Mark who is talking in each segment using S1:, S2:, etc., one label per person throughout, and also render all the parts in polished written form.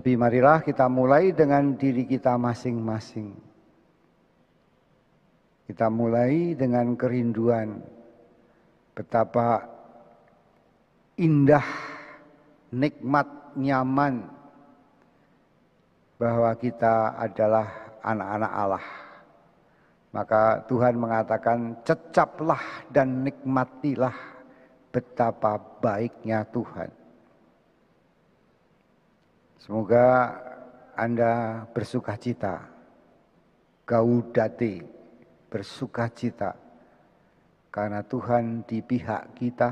S1: Tapi marilah kita mulai dengan diri kita masing-masing. Kita mulai dengan kerinduan betapa indah, nikmat, nyaman bahwa kita adalah anak-anak Allah. Maka Tuhan mengatakan, cecaplah dan nikmatilah betapa baiknya Tuhan. Semoga Anda bersukacita, gaudate, bersukacita, karena Tuhan di pihak kita.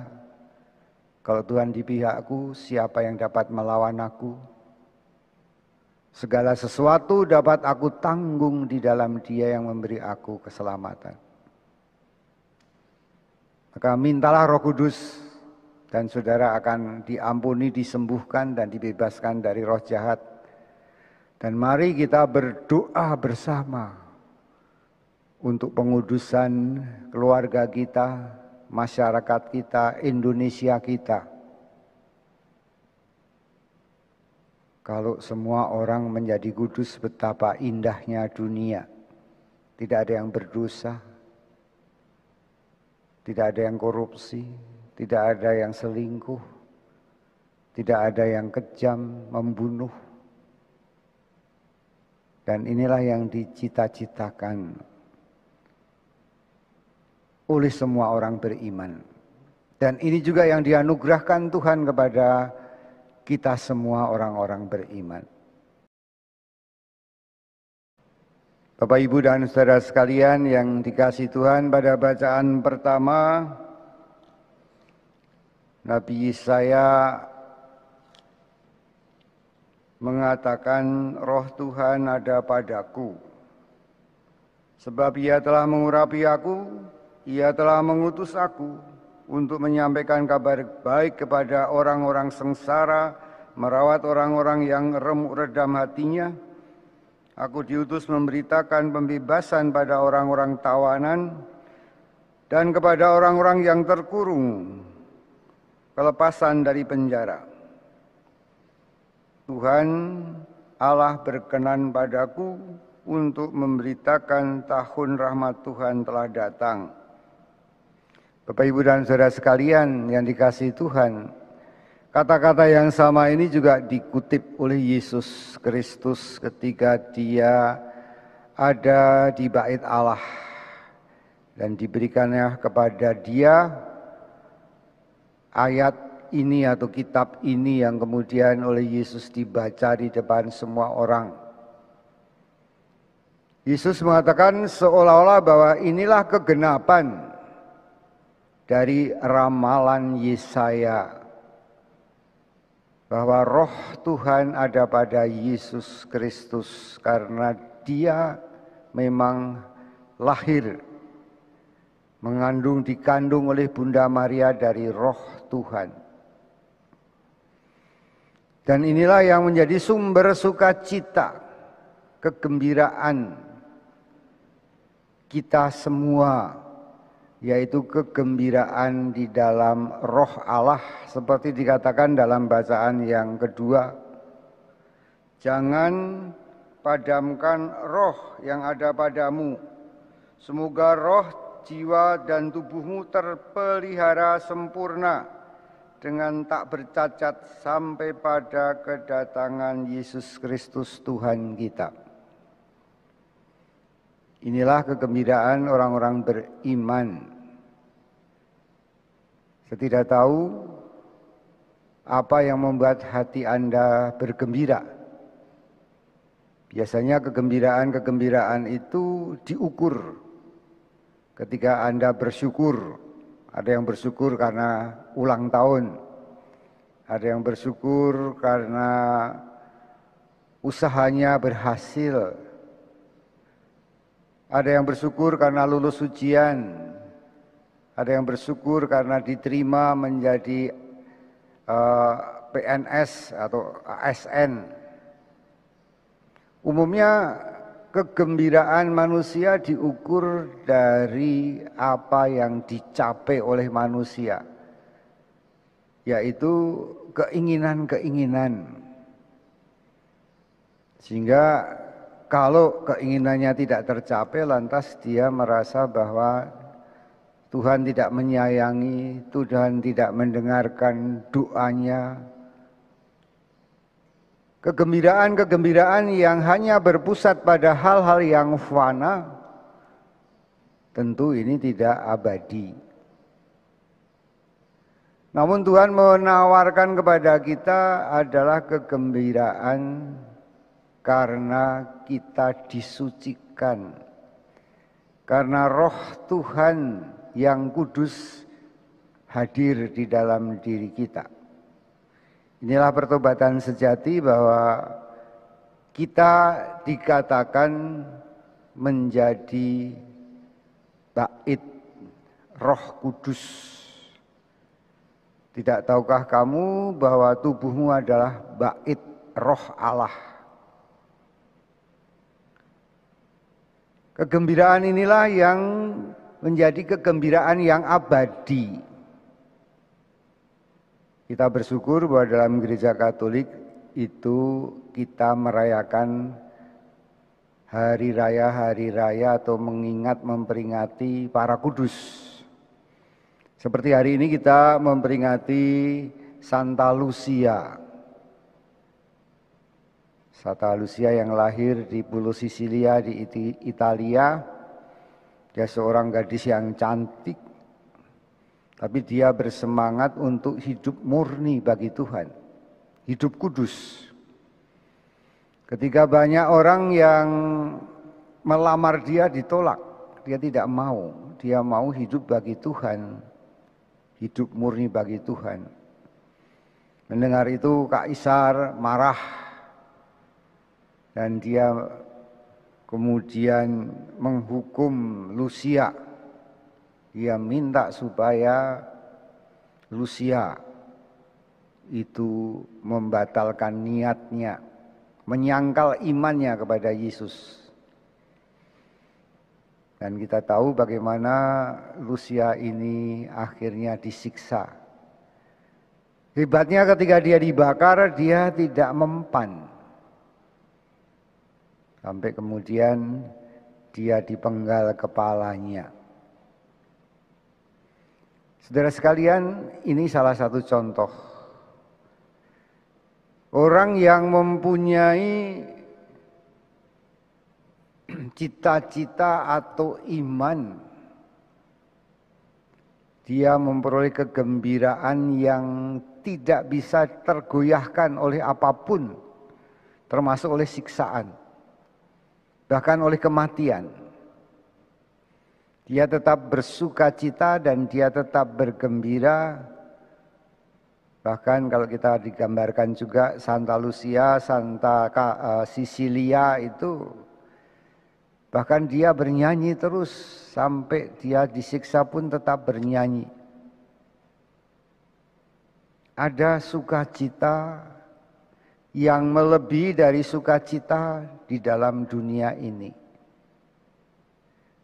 S1: Kalau Tuhan di pihakku, siapa yang dapat melawan aku? Segala sesuatu dapat aku tanggung di dalam Dia yang memberi aku keselamatan. Maka mintalah Roh Kudus dan saudara akan diampuni, disembuhkan dan dibebaskan dari roh jahat. Dan mari kita berdoa bersama untuk pengudusan keluarga kita, masyarakat kita, Indonesia kita. Kalau semua orang menjadi kudus, betapa indahnya dunia. Tidak ada yang berdosa, tidak ada yang korupsi, tidak ada yang selingkuh, tidak ada yang kejam, membunuh. Dan inilah yang dicita-citakan oleh semua orang beriman. Dan ini juga yang dianugerahkan Tuhan kepada kita semua orang-orang beriman. Bapak, Ibu, dan saudara sekalian yang dikasihi Tuhan, pada bacaan pertama, Nabi Yesaya mengatakan, Roh Tuhan ada padaku, sebab Ia telah mengurapi aku, Ia telah mengutus aku untuk menyampaikan kabar baik kepada orang-orang sengsara, merawat orang-orang yang remuk redam hatinya. Aku diutus memberitakan pembebasan pada orang-orang tawanan dan kepada orang-orang yang terkurung, kelepasan dari penjara. Tuhan Allah berkenan padaku untuk memberitakan tahun rahmat Tuhan telah datang. Bapak, Ibu, dan saudara sekalian yang dikasihi Tuhan, kata-kata yang sama ini juga dikutip oleh Yesus Kristus ketika Dia ada di bait Allah dan diberikannya kepada Dia ayat ini atau kitab ini yang kemudian oleh Yesus dibaca di depan semua orang. Yesus mengatakan seolah-olah bahwa inilah kegenapan dari ramalan Yesaya, bahwa roh Tuhan ada pada Yesus Kristus karena Dia memang lahir, dikandung oleh Bunda Maria dari roh Tuhan. Dan inilah yang menjadi sumber sukacita, kegembiraan kita semua, yaitu kegembiraan di dalam roh Allah, seperti dikatakan dalam bacaan yang kedua. Jangan padamkan roh yang ada padamu, semoga roh, jiwa, dan tubuhmu terpelihara sempurna dengan tak bercacat sampai pada kedatangan Yesus Kristus Tuhan kita. Inilah kegembiraan orang-orang beriman. Saya tidak tahu apa yang membuat hati Anda bergembira. Biasanya kegembiraan itu diukur ketika Anda bersyukur. Ada yang bersyukur karena ulang tahun, ada yang bersyukur karena usahanya berhasil, ada yang bersyukur karena lulus ujian, ada yang bersyukur karena diterima menjadi PNS atau ASN. Umumnya kegembiraan manusia diukur dari apa yang dicapai oleh manusia, yaitu keinginan-keinginan. Sehingga kalau keinginannya tidak tercapai, lantas dia merasa bahwa Tuhan tidak menyayangi, Tuhan tidak mendengarkan doanya. Kegembiraan-kegembiraan yang hanya berpusat pada hal-hal yang fana, tentu ini tidak abadi. Namun Tuhan menawarkan kepada kita adalah kegembiraan karena kita disucikan. Karena roh Tuhan yang kudus hadir di dalam diri kita. Inilah pertobatan sejati, bahwa kita dikatakan menjadi bait Roh Kudus. Tidak tahukah kamu bahwa tubuhmu adalah bait Roh Allah? Kegembiraan inilah yang menjadi kegembiraan yang abadi. Kita bersyukur bahwa dalam gereja Katolik itu kita merayakan hari raya atau mengingat, memperingati para kudus. Seperti hari ini kita memperingati Santa Lucia. Santa Lucia yang lahir di Pulau Sisilia di Italia. Dia seorang gadis yang cantik, tapi dia bersemangat untuk hidup murni bagi Tuhan, hidup kudus. Ketika banyak orang yang melamar dia ditolak, dia tidak mau. Dia mau hidup bagi Tuhan, hidup murni bagi Tuhan. Mendengar itu Kaisar marah, dan dia kemudian menghukum Lucia. Dia minta supaya Lucia itu membatalkan niatnya, menyangkal imannya kepada Yesus. Dan kita tahu bagaimana Lucia ini akhirnya disiksa. Hebatnya ketika dia dibakar, dia tidak mempan. Sampai kemudian dia dipenggal kepalanya. Saudara sekalian, ini salah satu contoh. Orang yang mempunyai cita-cita atau iman, dia memperoleh kegembiraan yang tidak bisa tergoyahkan oleh apapun, termasuk oleh siksaan, bahkan oleh kematian. Dia tetap bersuka cita dan dia tetap bergembira. Bahkan kalau kita digambarkan juga Santa Lucia, Santa Sisilia itu, bahkan dia bernyanyi terus sampai dia disiksa pun tetap bernyanyi. Ada sukacita yang melebihi dari sukacita di dalam dunia ini,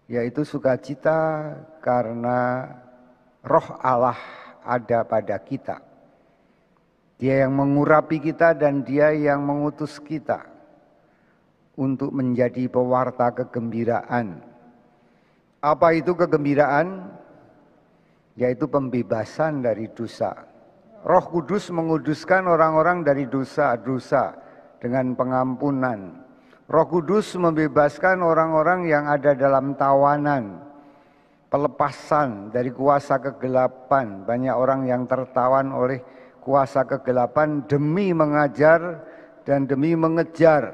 S1: yaitu sukacita karena roh Allah ada pada kita. Dia yang mengurapi kita dan dia yang mengutus kita untuk menjadi pewarta kegembiraan. Apa itu kegembiraan? Yaitu pembebasan dari dosa. Roh Kudus menguduskan orang-orang dari dosa-dosa dengan pengampunan. Roh Kudus membebaskan orang-orang yang ada dalam tawanan, pelepasan dari kuasa kegelapan. Banyak orang yang tertawan oleh kuasa kegelapan demi mengajar dan demi mengejar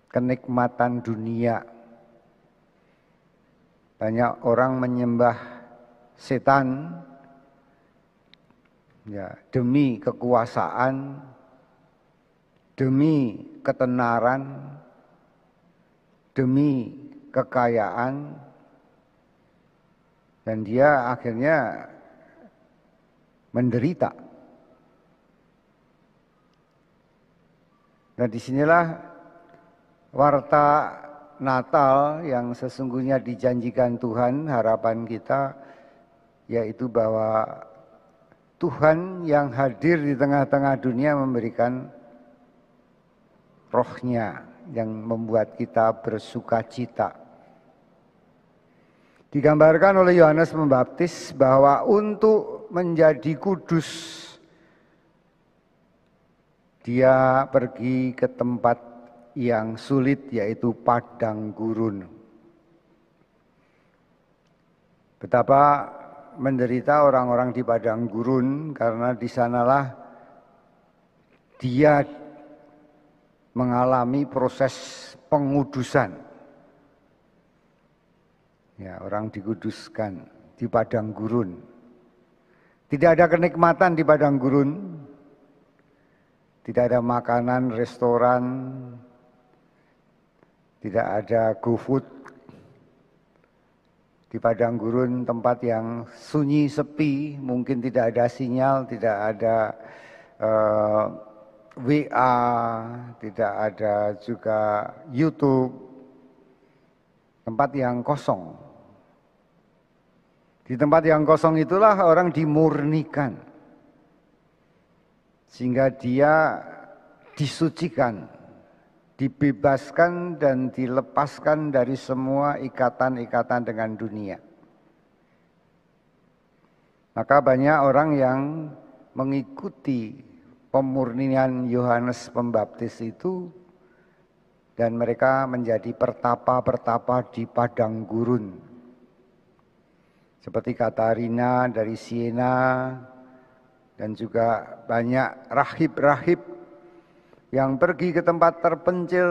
S1: kenikmatan dunia. Banyak orang menyembah setan ya, demi kekuasaan, demi ketenaran, demi kekayaan, dan dia akhirnya menderita. Nah, disinilah warta Natal yang sesungguhnya dijanjikan Tuhan, harapan kita, yaitu bahwa Tuhan yang hadir di tengah-tengah dunia memberikan rohnya yang membuat kita bersuka cita. Digambarkan oleh Yohanes Pembaptis bahwa untuk menjadi kudus, dia pergi ke tempat yang sulit, yaitu padang gurun. Betapa menderita orang-orang di padang gurun, karena di sanalah dia mengalami proses pengudusan. Ya, orang dikuduskan di padang gurun. Tidak ada kenikmatan di padang gurun. Tidak ada makanan, restoran, tidak ada GoFood. Di padang gurun, tempat yang sunyi, sepi, mungkin tidak ada sinyal, tidak ada WA, tidak ada juga YouTube, tempat yang kosong. Di tempat yang kosong itulah orang dimurnikan, sehingga dia disucikan, dibebaskan dan dilepaskan dari semua ikatan-ikatan dengan dunia. Maka banyak orang yang mengikuti pemurnian Yohanes Pembaptis itu, dan mereka menjadi pertapa-pertapa di padang gurun. Seperti Katarina dari Siena, dan juga banyak rahib-rahib yang pergi ke tempat terpencil,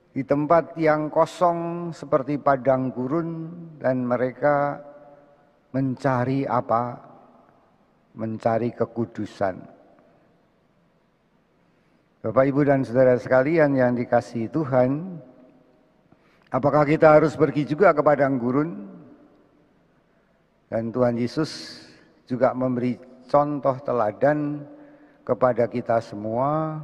S1: di tempat yang kosong seperti padang gurun, dan mereka mencari apa? Mencari kekudusan. Bapak, Ibu, dan saudara sekalian yang dikasihi Tuhan, apakah kita harus pergi juga ke padang gurun? Dan Tuhan Yesus juga memberi contoh teladan kepada kita semua.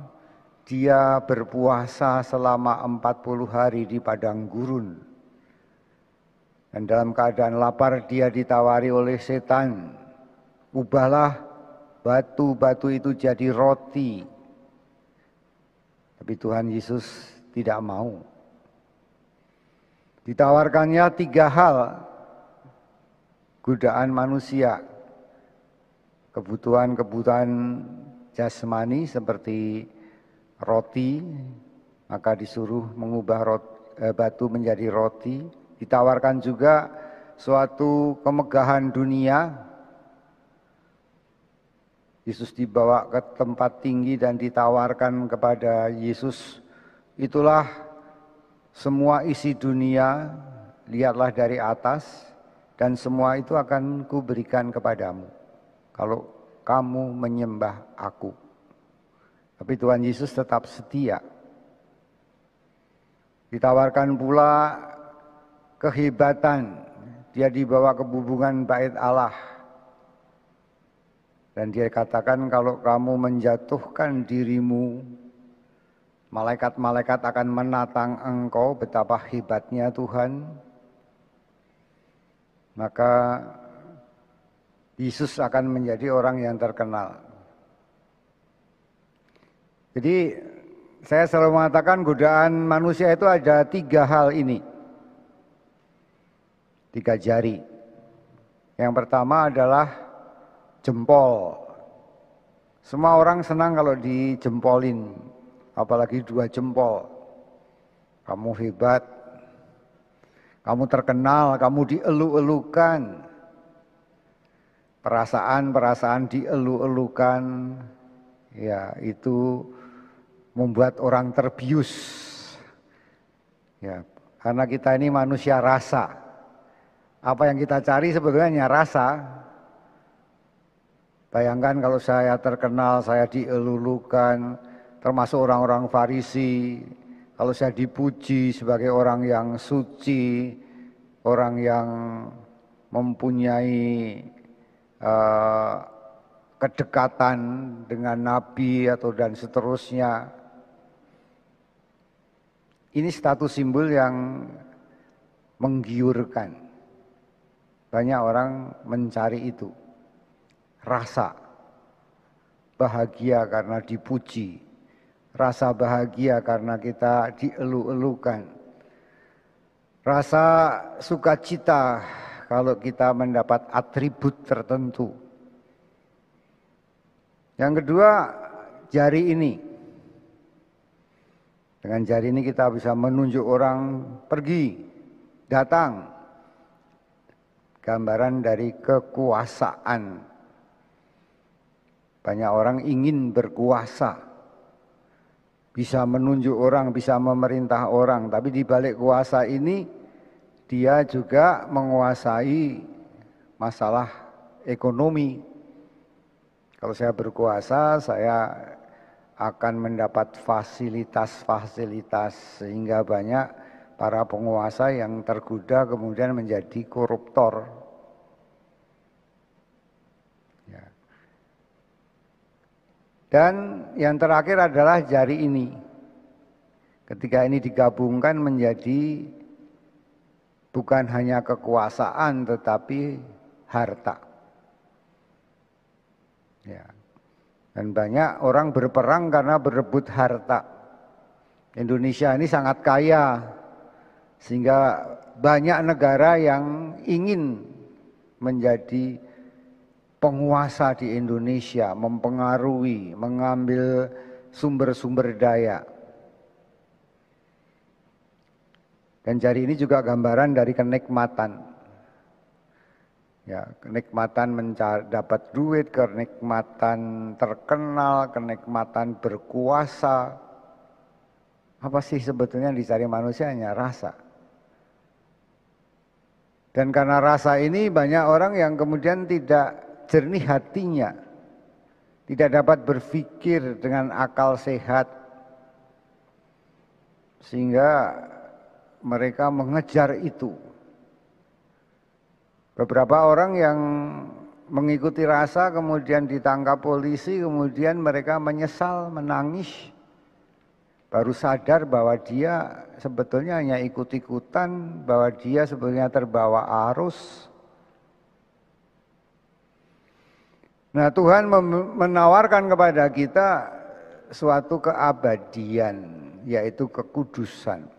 S1: Dia berpuasa selama 40 hari di padang gurun. Dan dalam keadaan lapar dia ditawari oleh setan, ubahlah batu-batu itu jadi roti. Tapi Tuhan Yesus tidak mau. Ditawarkannya 3 hal godaan manusia. Kebutuhan-kebutuhan jasmani seperti roti, maka disuruh mengubah batu menjadi roti. Ditawarkan juga suatu kemegahan dunia. Yesus dibawa ke tempat tinggi dan ditawarkan kepada Yesus, itulah semua isi dunia, lihatlah dari atas, dan semua itu akan kuberikan kepadamu kalau kamu menyembah aku. Tapi Tuhan Yesus tetap setia. Ditawarkan pula kehebatan, dia dibawa ke hubungan bait Allah. Dan dia katakan, kalau kamu menjatuhkan dirimu, malaikat-malaikat akan menatang engkau, betapa hebatnya Tuhan. Maka Yesus akan menjadi orang yang terkenal. Jadi saya selalu mengatakan godaan manusia itu ada 3 hal ini. 3 jari. Yang pertama adalah jempol. Semua orang senang kalau dijempolin, apalagi 2 jempol. Kamu hebat, kamu terkenal, kamu dielu-elukan. Perasaan-perasaan dielu-elukan, ya itu membuat orang terbius. Ya, karena kita ini manusia rasa. Apa yang kita cari sebetulnya rasa. Bayangkan kalau saya terkenal, saya dielulukan, termasuk orang-orang Farisi, kalau saya dipuji sebagai orang yang suci, orang yang mempunyai kedekatan dengan Nabi atau dan seterusnya. Ini status simbol yang menggiurkan. Banyak orang mencari itu. Rasa bahagia karena dipuji, rasa bahagia karena kita dielu-elukan, rasa sukacita kalau kita mendapat atribut tertentu. Yang kedua, jari ini. Dengan jari ini kita bisa menunjuk orang pergi, datang. Gambaran dari kekuasaan. Banyak orang ingin berkuasa. Bisa menunjuk orang, bisa memerintah orang. Tapi di balik kuasa ini, dia juga menguasai masalah ekonomi. Kalau saya berkuasa, saya akan mendapat fasilitas-fasilitas sehingga banyak para penguasa yang tergoda kemudian menjadi koruptor. Ya. Dan yang terakhir adalah jari ini. Ketika ini digabungkan menjadi bukan hanya kekuasaan tetapi harta. Ya. Dan banyak orang berperang karena berebut harta. Indonesia ini sangat kaya, sehingga banyak negara yang ingin menjadi penguasa di Indonesia, mempengaruhi, mengambil sumber-sumber daya. Dan jari ini juga gambaran dari kenikmatan. Ya, kenikmatan dapat duit, kenikmatan terkenal, kenikmatan berkuasa. Apa sih sebetulnya yang dicari manusia? Hanya rasa. Dan karena rasa ini banyak orang yang kemudian tidak jernih hatinya. Tidak dapat berpikir dengan akal sehat. Sehingga mereka mengejar itu. Beberapa orang yang mengikuti rasa kemudian ditangkap polisi, kemudian mereka menyesal, menangis. Baru sadar bahwa dia sebetulnya hanya ikut-ikutan, bahwa dia sebetulnya terbawa arus. Nah, Tuhan menawarkan kepada kita suatu keabadian, yaitu kekudusan,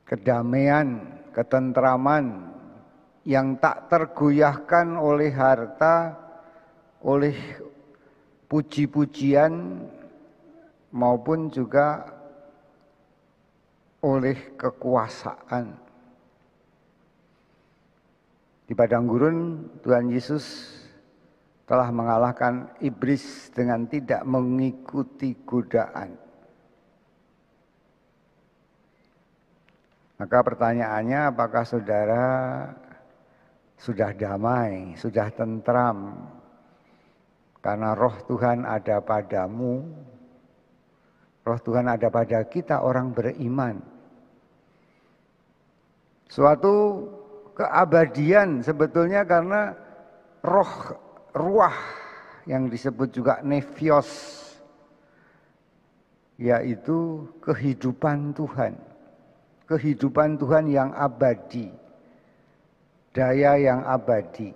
S1: kedamaian, ketentraman yang tak tergoyahkan oleh harta, oleh puji-pujian, maupun juga oleh kekuasaan. Di padang gurun, Tuhan Yesus telah mengalahkan iblis dengan tidak mengikuti godaan. Maka pertanyaannya, apakah saudara sudah damai, sudah tentram, karena roh Tuhan ada padamu, roh Tuhan ada pada kita orang beriman. Suatu keabadian sebetulnya karena ruah yang disebut juga nephios, yaitu kehidupan Tuhan. Kehidupan Tuhan yang abadi, daya yang abadi.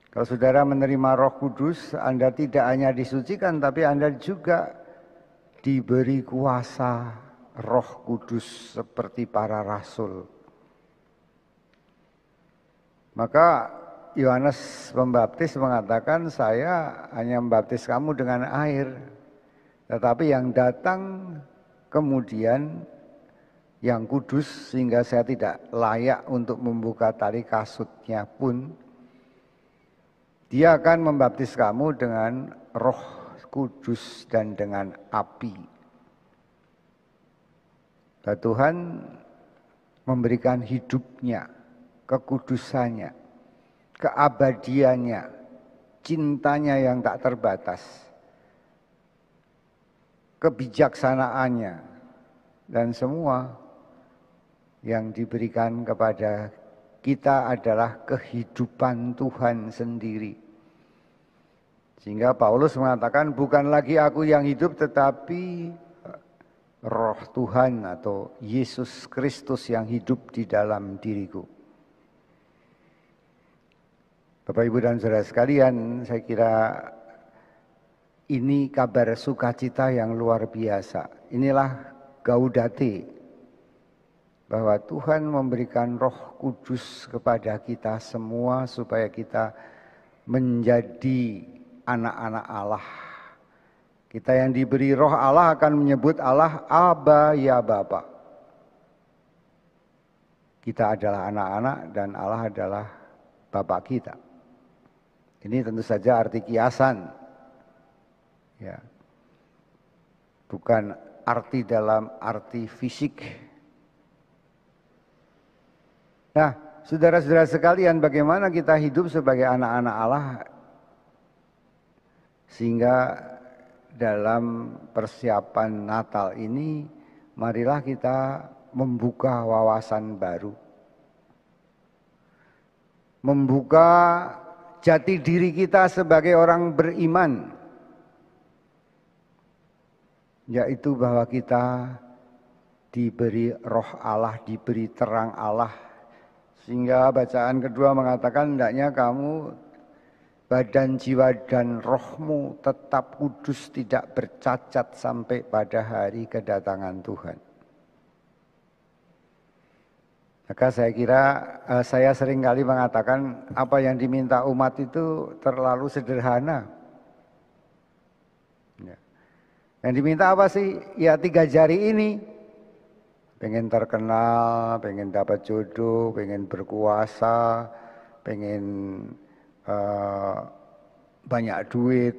S1: Kalau saudara menerima Roh Kudus, Anda tidak hanya disucikan, tapi Anda juga diberi kuasa Roh Kudus seperti para rasul. Maka Yohanes Pembaptis mengatakan, saya hanya membaptis kamu dengan air, tetapi yang datang kemudian yang kudus, sehingga saya tidak layak untuk membuka tali kasutnya pun, dia akan membaptis kamu dengan Roh Kudus dan dengan api. Dan Tuhan memberikan hidupnya, kekudusannya, keabadiannya, cintanya yang tak terbatas, kebijaksanaannya, dan semua yang diberikan kepada kita adalah kehidupan Tuhan sendiri. Sehingga Paulus mengatakan, bukan lagi aku yang hidup, tetapi Roh Tuhan atau Yesus Kristus yang hidup di dalam diriku. Bapak, Ibu, dan saudara sekalian, saya kira Ini kabar sukacita yang luar biasa. Inilah Gaudate, bahwa Tuhan memberikan Roh Kudus kepada kita semua supaya kita menjadi anak-anak Allah. Kita yang diberi Roh Allah akan menyebut Allah Aba ya Bapa. Kita adalah anak-anak dan Allah adalah Bapa kita. Ini tentu saja arti kiasan. Ya. Bukan arti dalam arti fisik. Nah, saudara-saudara sekalian, bagaimana kita hidup sebagai anak-anak Allah sehingga dalam persiapan Natal ini marilah kita membuka wawasan baru. Membuka jati diri kita sebagai orang beriman. Yaitu bahwa kita diberi Roh Allah, diberi terang Allah. Sehingga bacaan kedua mengatakan hendaknya kamu badan, jiwa, dan rohmu tetap kudus, tidak bercacat sampai pada hari kedatangan Tuhan. Maka saya kira saya seringkali mengatakan apa yang diminta umat itu terlalu sederhana. Ya. Yang diminta apa sih? Ya 3 jari ini. Pengen terkenal, pengen dapat jodoh, pengen berkuasa, pengen banyak duit.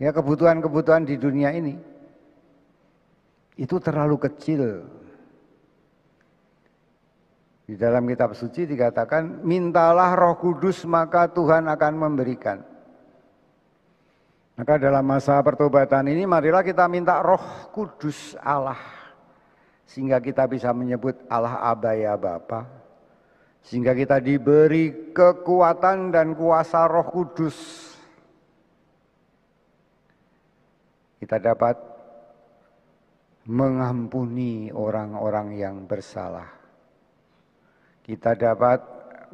S1: Ya kebutuhan-kebutuhan di dunia ini. Itu terlalu kecil. Di dalam kitab suci dikatakan, mintalah Roh Kudus maka Tuhan akan memberikan. Maka dalam masa pertobatan ini marilah kita minta Roh Kudus Allah. Sehingga kita bisa menyebut Allah Aba ya Bapa. Sehingga kita diberi kekuatan dan kuasa Roh Kudus. Kita dapat mengampuni orang-orang yang bersalah. Kita dapat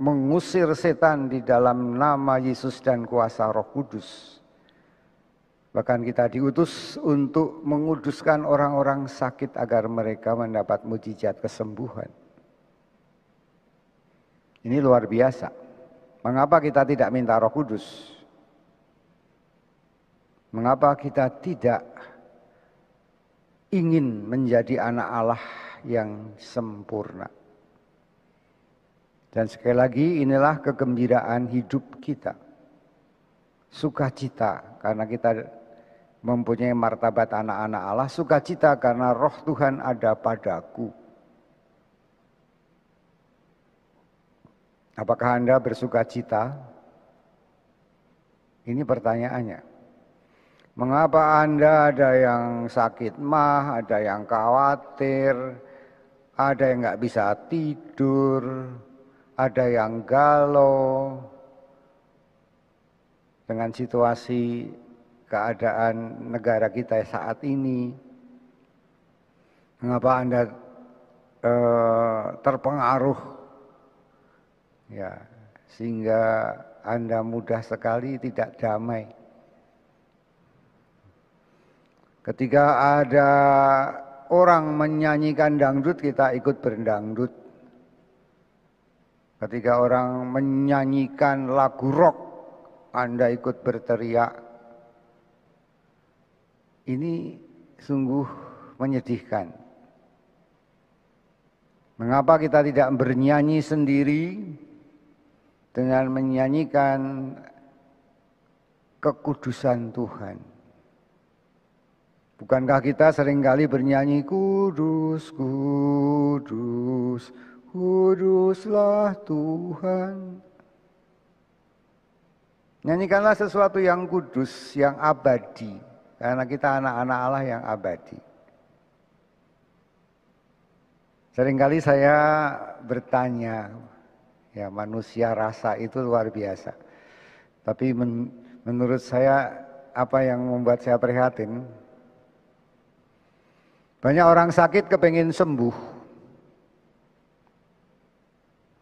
S1: mengusir setan di dalam nama Yesus dan kuasa Roh Kudus. Bahkan kita diutus untuk menguduskan orang-orang sakit agar mereka mendapat mujizat kesembuhan. Ini luar biasa. Mengapa kita tidak minta Roh Kudus? Mengapa kita tidak ingin menjadi anak Allah yang sempurna? Dan sekali lagi inilah kegembiraan hidup kita. Sukacita karena kita mempunyai martabat anak-anak Allah. Sukacita karena Roh Tuhan ada padaku. Apakah Anda bersukacita? Ini pertanyaannya. Mengapa Anda ada yang sakit mah, ada yang khawatir, ada yang nggak bisa tidur, ada yang galau dengan situasi keadaan negara kita saat ini? Mengapa Anda terpengaruh? Ya, sehingga Anda mudah sekali tidak damai. Ketika ada orang menyanyikan dangdut, kita ikut berdangdut. Ketika orang menyanyikan lagu rock, Anda ikut berteriak. Ini sungguh menyedihkan. Mengapa kita tidak bernyanyi sendiri dengan menyanyikan kekudusan Tuhan? Bukankah kita seringkali bernyanyi kudus, kudus, kuduslah Tuhan. Nyanyikanlah sesuatu yang kudus, yang abadi. Karena kita anak-anak Allah yang abadi. Seringkali saya bertanya, ya manusia rasa itu luar biasa. Tapi menurut saya apa yang membuat saya prihatin, banyak orang sakit kepengen sembuh.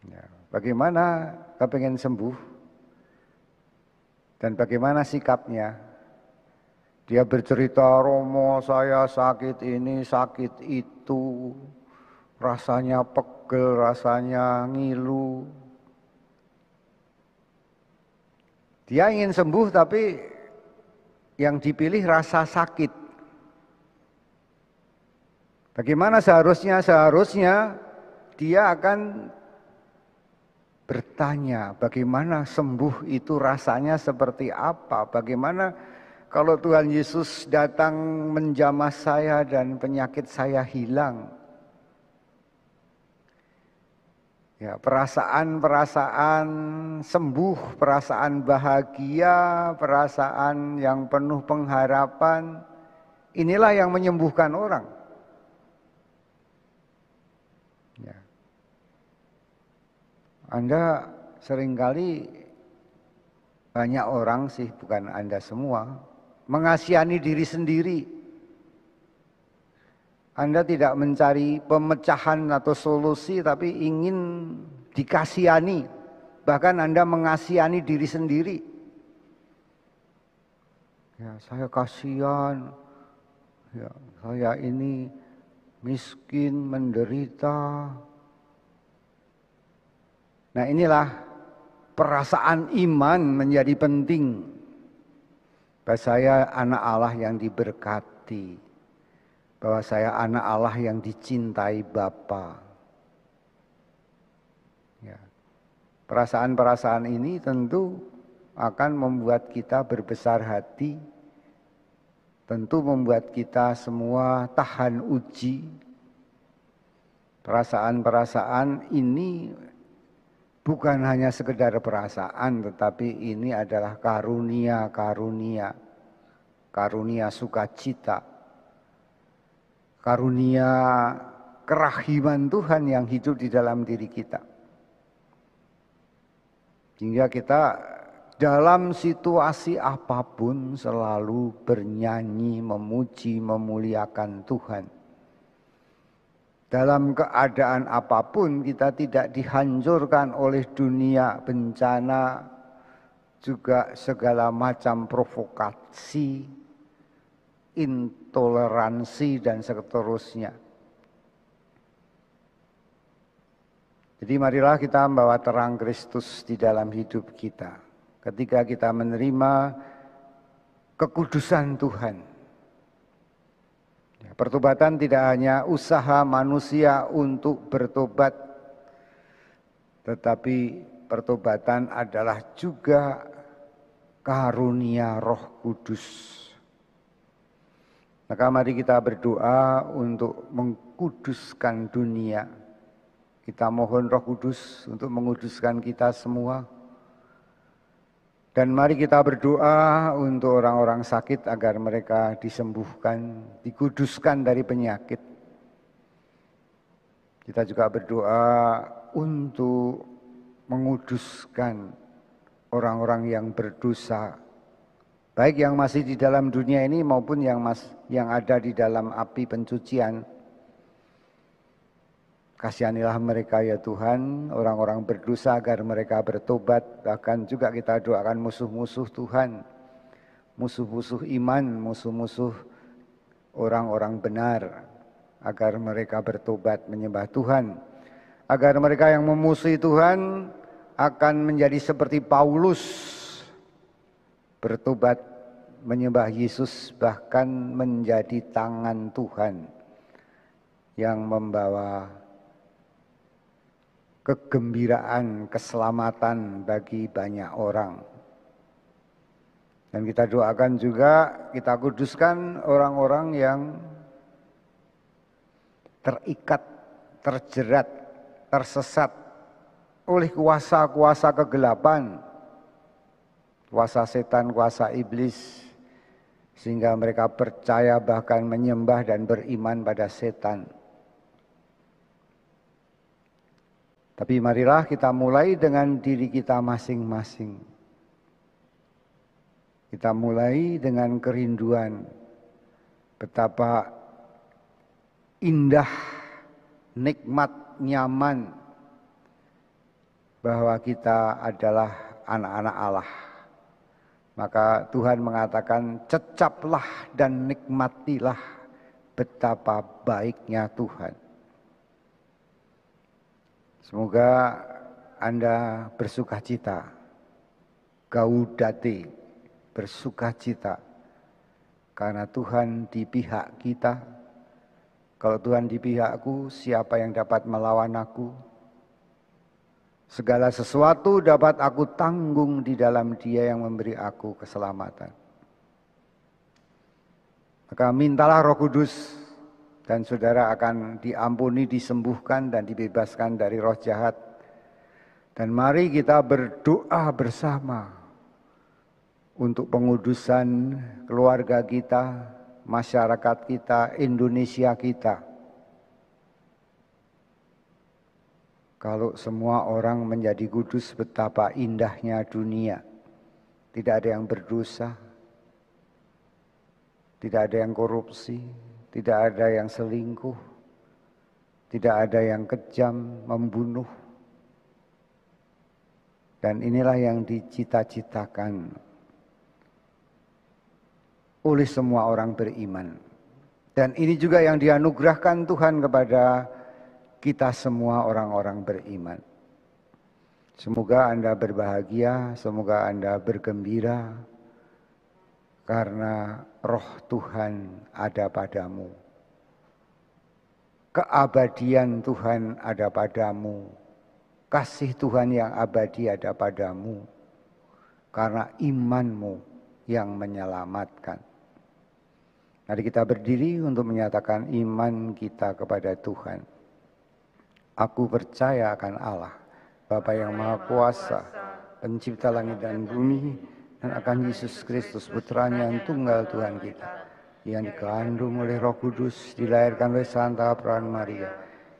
S1: Ya, bagaimana kepengen sembuh? Dan bagaimana sikapnya? Dia bercerita, Romo saya sakit ini, sakit itu, rasanya pegel, rasanya ngilu. Dia ingin sembuh tapi yang dipilih rasa sakit. Bagaimana seharusnya? Seharusnya dia akan bertanya, bagaimana sembuh itu rasanya seperti apa? Bagaimana kalau Tuhan Yesus datang menjamah saya dan penyakit saya hilang? Ya, perasaan-perasaan sembuh, perasaan bahagia, perasaan yang penuh pengharapan, inilah yang menyembuhkan orang. Ya. Anda seringkali, banyak orang sih, bukan Anda semua, mengasihani diri sendiri. Anda tidak mencari pemecahan atau solusi, tapi ingin dikasihani. Bahkan Anda mengasihani diri sendiri. Ya, saya kasihan. Ya, saya ini miskin, menderita. Nah, inilah perasaan iman menjadi penting. Bahwa saya anak Allah yang diberkati, bahwa saya anak Allah yang dicintai Bapa. Ya. Perasaan-perasaan ini tentu akan membuat kita berbesar hati, tentu membuat kita semua tahan uji. Perasaan-perasaan ini bukan hanya sekedar perasaan, tetapi ini adalah karunia-karunia, karunia sukacita, karunia kerahiman Tuhan yang hidup di dalam diri kita. Sehingga kita dalam situasi apapun selalu bernyanyi, memuji, memuliakan Tuhan. Dalam keadaan apapun kita tidak dihancurkan oleh dunia bencana, juga segala macam provokasi, intoleransi dan seterusnya. Jadi marilah kita membawa terang Kristus di dalam hidup kita. Ketika kita menerima kekudusan Tuhan. Pertobatan tidak hanya usaha manusia untuk bertobat, tetapi pertobatan adalah juga karunia Roh Kudus. Maka mari kita berdoa untuk mengkuduskan dunia. Kita mohon Roh Kudus untuk menguduskan kita semua. Dan mari kita berdoa untuk orang-orang sakit agar mereka disembuhkan, dikuduskan dari penyakit. Kita juga berdoa untuk menguduskan orang-orang yang berdosa, baik yang masih di dalam dunia ini maupun yang ada di dalam api pencucian. Kasihanilah mereka ya Tuhan, orang-orang berdosa agar mereka bertobat. Bahkan juga kita doakan musuh-musuh Tuhan, musuh-musuh iman, musuh-musuh orang-orang benar, agar mereka bertobat menyembah Tuhan. Agar mereka yang memusuhi Tuhan akan menjadi seperti Paulus, bertobat menyembah Yesus, bahkan menjadi tangan Tuhan yang membawa kegembiraan, keselamatan bagi banyak orang. Dan kita doakan juga, kita kuduskan orang-orang yang terikat, terjerat, tersesat oleh kuasa-kuasa kegelapan, kuasa setan, kuasa iblis, sehingga mereka percaya bahkan menyembah dan beriman pada setan. Tapi marilah kita mulai dengan diri kita masing-masing. Kita mulai dengan kerinduan betapa indah, nikmat, nyaman bahwa kita adalah anak-anak Allah. Maka Tuhan mengatakan, cecaplah dan nikmatilah betapa baiknya Tuhan. Semoga Anda bersukacita, gaudate, bersukacita, karena Tuhan di pihak kita. Kalau Tuhan di pihakku, siapa yang dapat melawan aku? Segala sesuatu dapat aku tanggung di dalam Dia yang memberi aku keselamatan. Maka mintalah Roh Kudus dan saudara akan diampuni, disembuhkan dan dibebaskan dari roh jahat. Dan mari kita berdoa bersama untuk pengudusan keluarga kita, masyarakat kita, Indonesia kita. Kalau semua orang menjadi kudus, betapa indahnya dunia. Tidak ada yang berdosa, tidak ada yang korupsi, tidak ada yang selingkuh, tidak ada yang kejam, membunuh. Dan inilah yang dicita-citakan oleh semua orang beriman. Dan ini juga yang dianugerahkan Tuhan kepada kita semua orang-orang beriman. Semoga Anda berbahagia, semoga Anda bergembira, karena roh Tuhan ada padamu. Keabadian Tuhan ada padamu. Kasih Tuhan yang abadi ada padamu. Karena imanmu yang menyelamatkan. Mari kita berdiri untuk menyatakan iman kita kepada Tuhan. Aku percaya akan Allah, Bapa yang Maha Kuasa, Pencipta langit dan bumi, dan akan Yesus Kristus, Putranya yang tunggal Tuhan kita, yang dikandung oleh Roh Kudus, dilahirkan oleh Santa Perawan Maria,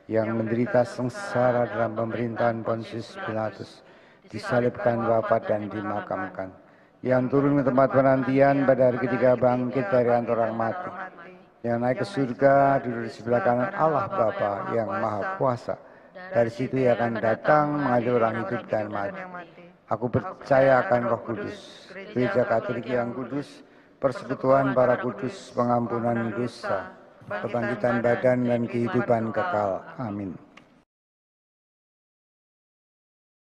S1: yang menderita sengsara dalam pemerintahan Pontius Pilatus, disalibkan, wafat dan dimakamkan, yang turun ke tempat penantian pada hari ketiga bangkit dari antara orang mati, yang naik ke surga, duduk di sebelah kanan Allah Bapa yang Maha Kuasa. Dari situ ia akan datang mengadili orang hidup dan mati. Aku percaya akan Roh Kudus, Gereja Katolik yang kudus, persekutuan para kudus, pengampunan dosa, kebangkitan badan dan kehidupan kekal. Amin.